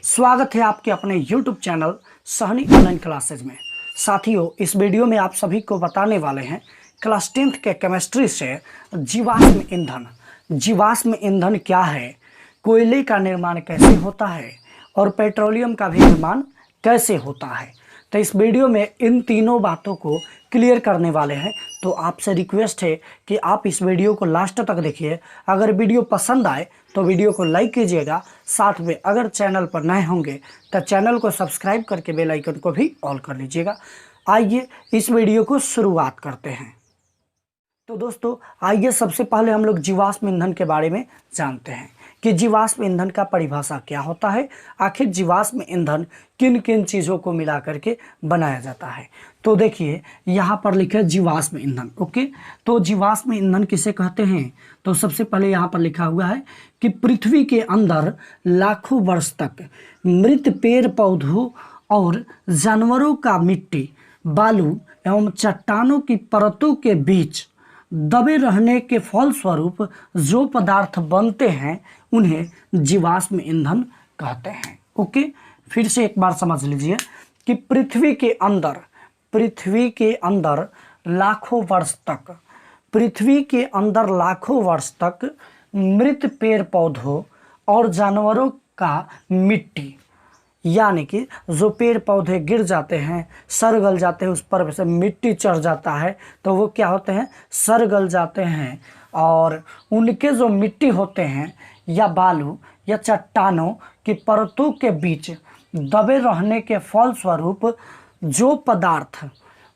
स्वागत है आपके अपने YouTube channel Sahni online classes में। साथियों, इस वीडियो में आप सभी को बताने वाले हैं क्लास 10th के केमिस्ट्री से जीवाश्म ईंधन। जीवाश्म ईंधन क्या है, कोयले का निर्माण कैसे होता है और पेट्रोलियम का भी निर्माण कैसे होता है। तो इस वीडियो में इन तीनों बातों को क्लियर करने वाले हैं। तो आपसे रिक्वेस्ट है कि आप इस वीडियो को लास्ट तक देखिए। अगर वीडियो पसंद आए तो वीडियो को लाइक कीजिएगा। साथ में अगर चैनल पर नए होंगे तो चैनल को सब्सक्राइब करके बेल आइकन को भी ऑल कर लीजिएगा। आइए इस वीडियो को शुरुआत करते हैं। तो दोस्तों, आइए सबसे पहले हम लोग जीवाश्म ईंधन के बारे में जानते हैं कि जीवाश्म ईंधन का परिभाषा क्या होता है। आखिर जीवाश्म ईंधन किन किन चीज़ों को मिला करके बनाया जाता है। तो देखिए यहाँ पर लिखा है जीवाश्म ईंधन। ओके, तो जीवाश्म ईंधन किसे कहते हैं। तो सबसे पहले यहाँ पर लिखा हुआ है कि पृथ्वी के अंदर लाखों वर्ष तक मृत पेड़ पौधों और जानवरों का मिट्टी, बालू एवं चट्टानों की परतों के बीच दबे रहने के फलस्वरूप जो पदार्थ बनते हैं उन्हें जीवाश्म ईंधन कहते हैं। ओके, फिर से एक बार समझ लीजिए कि पृथ्वी के अंदर लाखों वर्ष तक मृत पेड़ पौधों और जानवरों का मिट्टी, यानी कि जो पेड़ पौधे गिर जाते हैं, सड़ गल जाते हैं, उस पर से मिट्टी चढ़ जाता है तो वो क्या होते हैं, सड़ गल जाते हैं। और उनके जो मिट्टी होते हैं या बालू या चट्टानों की परतों के बीच दबे रहने के फलस्वरूप जो पदार्थ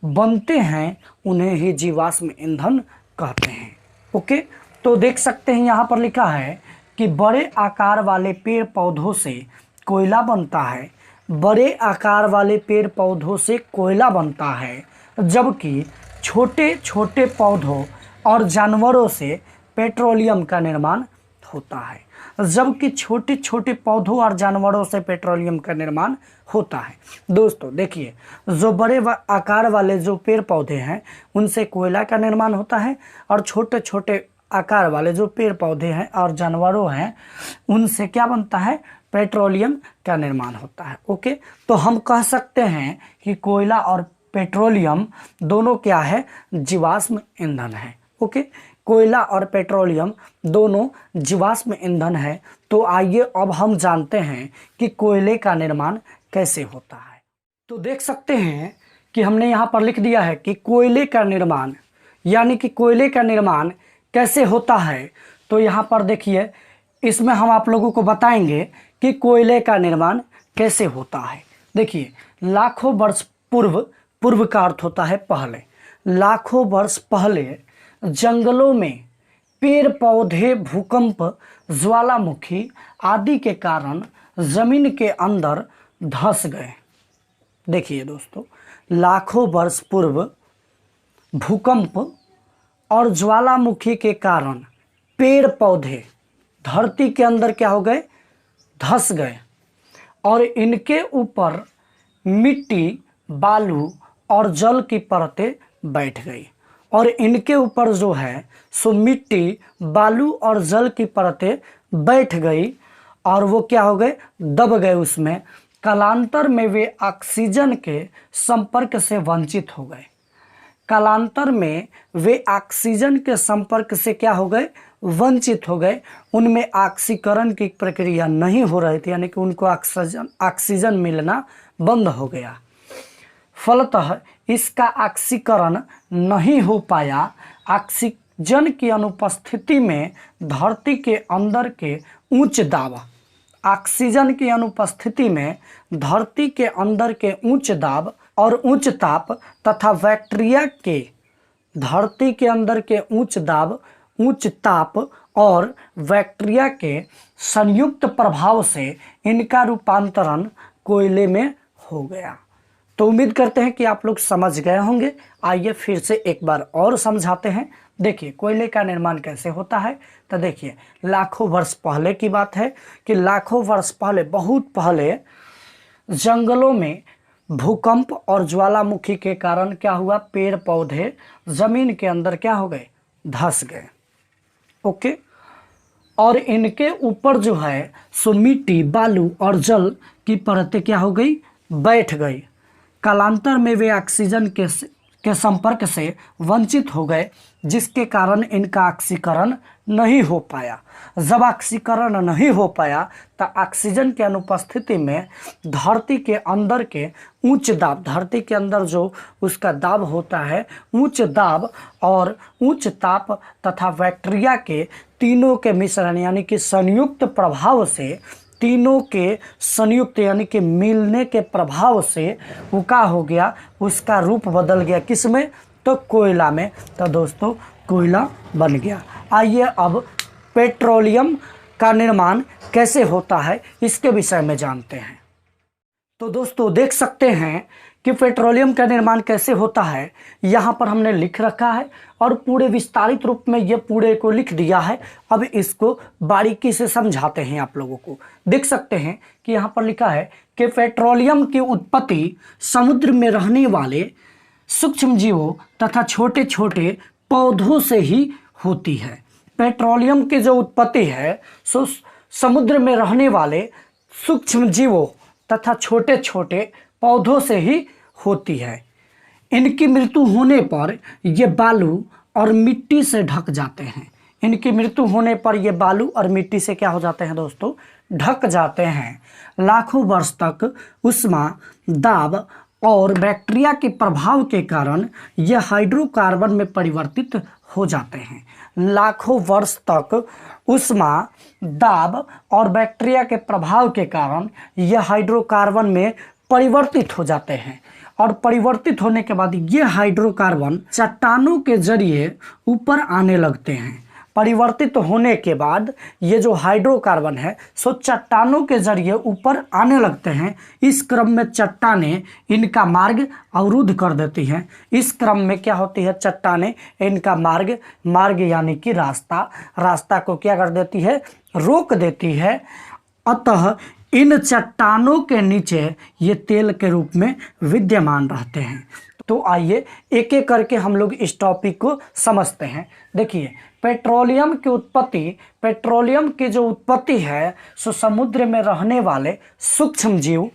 बनते हैं उन्हें ही जीवाश्म ईंधन कहते हैं। ओके, तो देख सकते हैं यहाँ पर लिखा है कि बड़े आकार वाले पेड़ पौधों से कोयला बनता है। बड़े आकार वाले पेड़ पौधों से कोयला बनता है, जबकि छोटे छोटे पौधों और जानवरों से पेट्रोलियम का निर्माण होता है। दोस्तों देखिए, जो बड़े आकार वाले जो पेड़ पौधे हैं उनसे कोयला का निर्माण होता है और छोटे छोटे आकार वाले जो पेड़ पौधे हैं और जानवरों हैं उनसे क्या बनता है, पेट्रोलियम का निर्माण होता है। ओके, तो हम कह सकते हैं कि कोयला और पेट्रोलियम दोनों क्या है, जीवाश्म ईंधन है। ओके, कोयला और पेट्रोलियम दोनों जीवाश्म ईंधन है। तो आइए अब हम जानते हैं कि कोयले का निर्माण कैसे होता है। तो देख सकते हैं कि हमने यहाँ पर लिख दिया है कि कोयले का निर्माण, यानी कि कोयले का निर्माण कैसे होता है। तो यहाँ पर देखिए, इसमें हम आप लोगों को बताएंगे कि कोयले का निर्माण कैसे होता है। देखिए, लाखों वर्ष पूर्व का अर्थ होता है पहले। लाखों वर्ष पहले जंगलों में पेड़ पौधे भूकंप, ज्वालामुखी आदि के कारण जमीन के अंदर धंस गए। देखिए दोस्तों, लाखों वर्ष पूर्व भूकंप और ज्वालामुखी के कारण पेड़ पौधे धरती के अंदर क्या हो गए, धंस गए और इनके ऊपर मिट्टी, बालू और जल की परतें बैठ गई। और इनके ऊपर जो है सो मिट्टी, बालू और जल की परतें बैठ गई और वो क्या हो गए, दब गए उसमें। कालांतर में वे ऑक्सीजन के संपर्क से वंचित हो गए। कालांतर में वे ऑक्सीजन के संपर्क से क्या हो गए, वंचित हो गए। उनमें ऑक्सीकरण की प्रक्रिया नहीं हो रही थी, यानी कि उनको ऑक्सीजन मिलना बंद हो गया। फलतः इसका ऑक्सीकरण नहीं हो पाया। ऑक्सीजन की अनुपस्थिति में धरती के अंदर के उच्च दाब, ऑक्सीजन की अनुपस्थिति में धरती के अंदर के उच्च दाब और उच्च ताप तथा बैक्टीरिया के धरती के अंदर के उच्च दाब, उच्च ताप और बैक्टीरिया के संयुक्त प्रभाव से इनका रूपांतरण कोयले में हो गया। तो उम्मीद करते हैं कि आप लोग समझ गए होंगे। आइए फिर से एक बार और समझाते हैं। देखिए, कोयले का निर्माण कैसे होता है। तो देखिए, लाखों वर्ष पहले की बात है कि लाखों वर्ष पहले, बहुत पहले जंगलों में भूकंप और ज्वालामुखी के कारण क्या हुआ, पेड़ पौधे जमीन के अंदर क्या हो गए, धंस गए। ओके, और इनके ऊपर जो है सो मिट्टी, बालू और जल की परतें क्या हो गई, बैठ गई। कालांतर में वे ऑक्सीजन के संपर्क से वंचित हो गए, जिसके कारण इनका ऑक्सीकरण नहीं हो पाया। जब ऑक्सीकरण नहीं हो पाया तो ऑक्सीजन की अनुपस्थिति में धरती के अंदर के उच्च दाब, धरती के अंदर जो उसका दाब होता है, उच्च दाब और उच्च ताप तथा बैक्टीरिया के तीनों के मिश्रण यानी कि संयुक्त प्रभाव से, तीनों के संयुक्त यानी कि मिलने के प्रभाव से वो क्या हो गया, उसका रूप बदल गया। किस में, तो कोयला में। तो दोस्तों कोयला बन गया। आइए अब पेट्रोलियम का निर्माण कैसे होता है इसके विषय में जानते हैं। तो दोस्तों देख सकते हैं कि पेट्रोलियम का निर्माण कैसे होता है, यहाँ पर हमने लिख रखा है और पूरे विस्तारित रूप में ये पूरे को लिख दिया है। अब इसको बारीकी से समझाते हैं आप लोगों को। देख सकते हैं कि यहाँ पर लिखा है कि पेट्रोलियम की उत्पत्ति समुद्र में रहने वाले सूक्ष्म जीवों तथा छोटे छोटे पौधों से ही होती है। पेट्रोलियम की जो उत्पत्ति है सो समुद्र में रहने वाले सूक्ष्म जीवों तथा छोटे छोटे पौधों से ही होती है। इनकी मृत्यु होने पर ये बालू और मिट्टी से ढक जाते हैं। इनकी मृत्यु होने पर ये बालू और मिट्टी से क्या हो जाते हैं दोस्तों, ढक जाते हैं। लाखों वर्ष तक ऊष्मा, दाब और बैक्टीरिया के प्रभाव के कारण ये हाइड्रोकार्बन में परिवर्तित हो जाते हैं। लाखों वर्ष तक ऊष्मा, दाब और बैक्टीरिया के प्रभाव के कारण ये हाइड्रोकार्बन में परिवर्तित हो जाते हैं और परिवर्तित होने के बाद ये हाइड्रोकार्बन चट्टानों के जरिए ऊपर आने लगते हैं। परिवर्तित होने के बाद ये जो हाइड्रोकार्बन है सो चट्टानों के जरिए ऊपर आने लगते हैं। इस क्रम में चट्टानें इनका मार्ग अवरुद्ध कर देती हैं। इस क्रम में क्या होती है, चट्टानें इनका मार्ग यानी कि रास्ता को क्या कर देती है, रोक देती है। अतः इन चट्टानों के नीचे ये तेल के रूप में विद्यमान रहते हैं। तो आइए एक एक करके हम लोग इस टॉपिक को समझते हैं। देखिए पेट्रोलियम की जो उत्पत्ति है सो समुद्र में रहने वाले सूक्ष्म जीव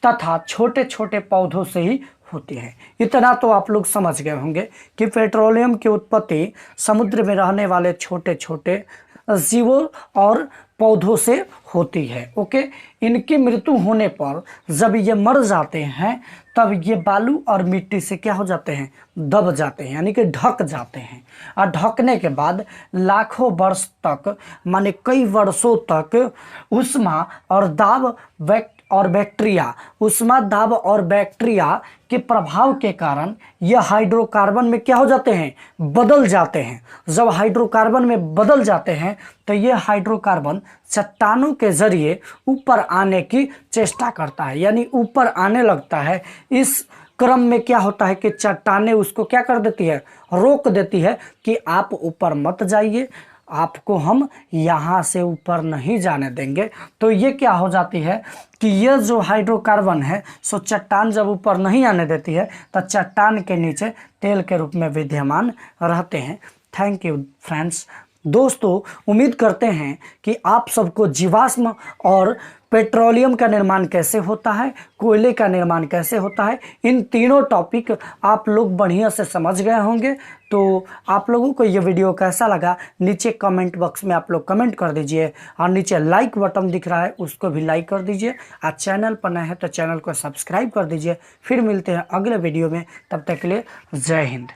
तथा छोटे छोटे पौधों से ही होती है। इतना तो आप लोग समझ गए होंगे कि पेट्रोलियम की उत्पत्ति समुद्र में रहने वाले छोटे छोटे जीवों और पौधों से होती है। ओके, इनकी मृत्यु होने पर जब ये मर जाते हैं तब ये बालू और मिट्टी से क्या हो जाते हैं, दब जाते हैं यानी कि ढक जाते हैं। और ढकने के बाद लाखों वर्ष तक माने कई वर्षों तक ऊष्मा और दाब ऊष्मा, दाब और बैक्टीरिया के प्रभाव के कारण यह हाइड्रोकार्बन में क्या हो जाते हैं, बदल जाते हैं। जब हाइड्रोकार्बन में बदल जाते हैं तो यह हाइड्रोकार्बन चट्टानों के जरिए ऊपर आने की चेष्टा करता है यानी ऊपर आने लगता है। इस क्रम में क्या होता है कि चट्टानें उसको क्या कर देती है, रोक देती है कि आप ऊपर मत जाइए, आपको हम यहाँ से ऊपर नहीं जाने देंगे। तो ये क्या हो जाती है कि ये जो हाइड्रोकार्बन है सो चट्टान जब ऊपर नहीं आने देती है तो चट्टान के नीचे तेल के रूप में विद्यमान रहते हैं। Thank you friends. दोस्तों उम्मीद करते हैं कि आप सबको जीवाश्म और पेट्रोलियम का निर्माण कैसे होता है, कोयले का निर्माण कैसे होता है, इन तीनों टॉपिक आप लोग बढ़िया से समझ गए होंगे। तो आप लोगों को ये वीडियो कैसा लगा नीचे कमेंट बॉक्स में आप लोग कमेंट कर दीजिए और नीचे लाइक बटन दिख रहा है उसको भी लाइक कर दीजिए। और चैनल पर नए हैं तो चैनल को सब्सक्राइब कर दीजिए। फिर मिलते हैं अगले वीडियो में, तब तक के लिए जय हिंद।